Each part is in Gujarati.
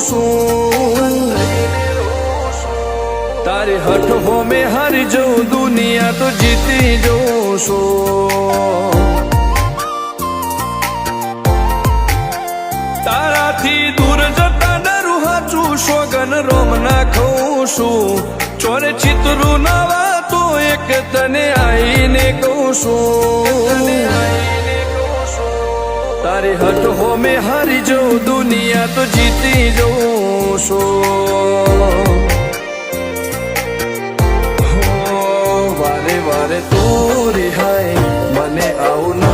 છું તારી હઠ હો મેં હારી જઉં દુનિયા તો જીતી જઉં છું તારાથી દૂર જતા ડરું હાચું સોગન રોમ ના ખઉં છું ચોરે ચિતરું નાવા તો એક તને આઈને કહું છું તારી હઠ હો મેં હારી જઉં દુનિયા તો જીતી જઉં છું વારે વારે તું રિહાય મને આવું ન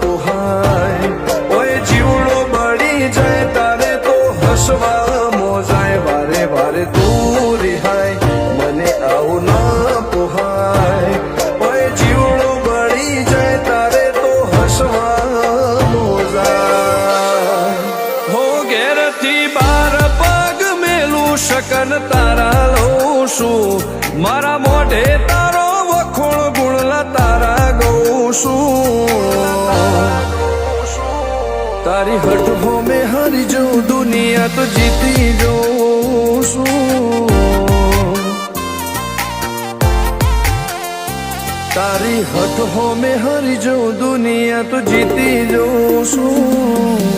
પોહાય ઓય જીવડો બળી જાય તારે તો હસવા મોજાય વારે વારે તું રિહાય મને આવું ન પોહાય ઓય જીવડો બળી જાય તારે તો હસવા મોજાય હો ઘેરથી બાર પગ મેલું શકન તારા લઉં છું મારા મોઢે તારો વખોણ ગુણલા તારા ગઉં છું તારી હઠ હો મેં હારી જઉં દુનિયા તો જીતી જઉં છું તારી હઠ હો મેં હારી જઉં દુનિયા તો જીતી જઉં છું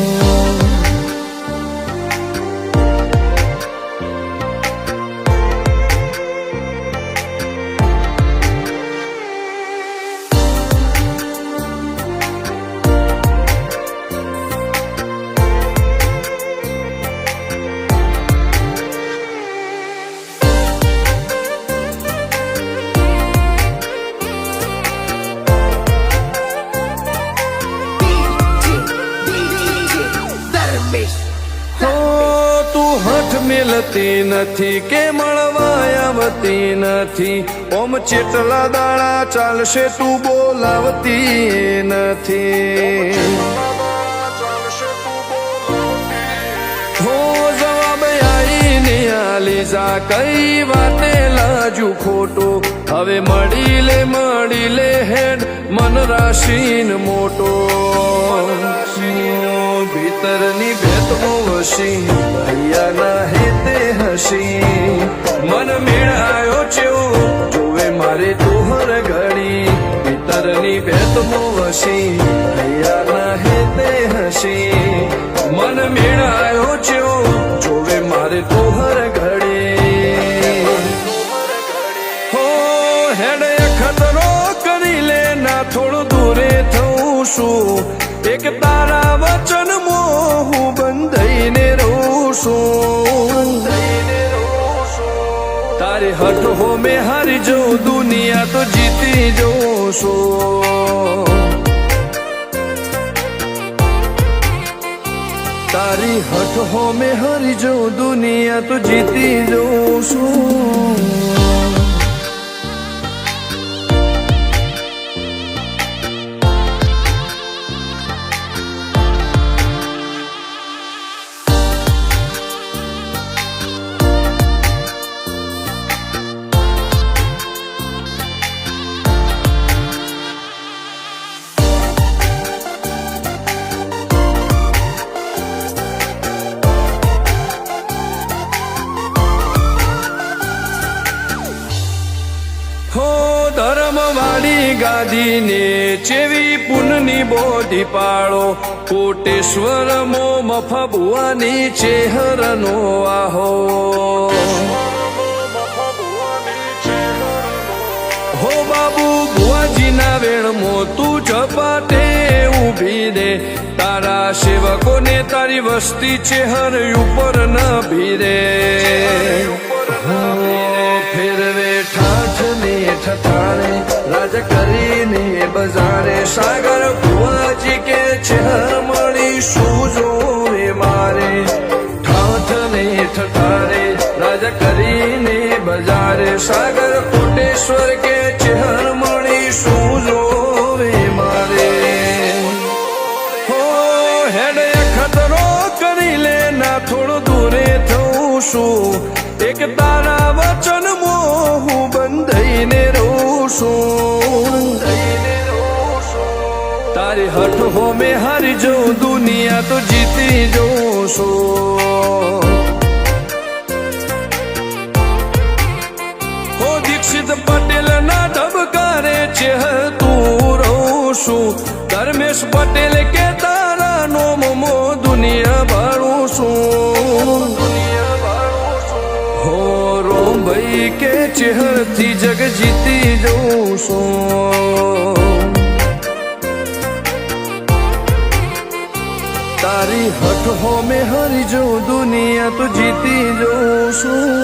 મિલતી નથી કે મળવા આવતી નથી ઓમ ચેટલા દાડા ચાલશે તું બોલાવતી નથી હો જવાબ આઈને આલી જા કઈ વાતે લાજુ ખોટો હવે મળી લે હેડ મન રાશીન મોટો ભીતરની ભેતમો વસી ભૈયાના હેતે હસી મન મેળાયો ચેવો જોવે મારે તોહર ઘડી ભીતરની ભેતમો વસી ભૈયાના હેતે હસી મન મેળાયો ચેવો જોવે મારે તોહર ઘડી હો હેડે ખતરો કરી લે ના થોડું દૂરે થઉં છું એક તારા વચન હું બંધાઈને રહું છું તારી હઠ હો મેં હારી જઉં દુનિયા તો જીતી જઉં છું તારી હઠ હો મેં હારી જઉં દુનિયા તો જીતી જઉં છું ધર્મવાળી ગાદીને ચેવી પુનની બોધી પાળો કોટેશ્વર મો મફા ભુવાની ચેહરનો આહો હો બાબુ ભુવાજીના વેણમો તું ઝપાટે ઊભી દે તારા સેવકોને તારી વસ્તી ચેહર ઉપર ન ભીરે ફેરવે ઠાઠ ને ઠઠાણે રાજ કરીને બજારે સાગર ભુવાજી કે ચેહર મળી શું જોવે મારે ઠાઠ ને ઠઠાણે રાજ કરીને બજારે સાગર કોટેશ્વર કે ચેહર મળી શું જોવે મારે હો હેડે ખતરો કરી લે ના થોડો દૂરે થઉં છું એક તારા વચન હું બંધાઈને રહું છું તારી હઠ હો મેં હારી જઉં દુનિયા તો જીતી જઉં છું છું ધર્મેશ પટેલ કે તારા નોમો દુનિયા ભાળું છું હો રોમ ભાઈ કે ચહેરથી જગ જીતી જઉં છું તારી હઠ હો મેં હરી જઉં દુનિયા તો જીતી જઉં છું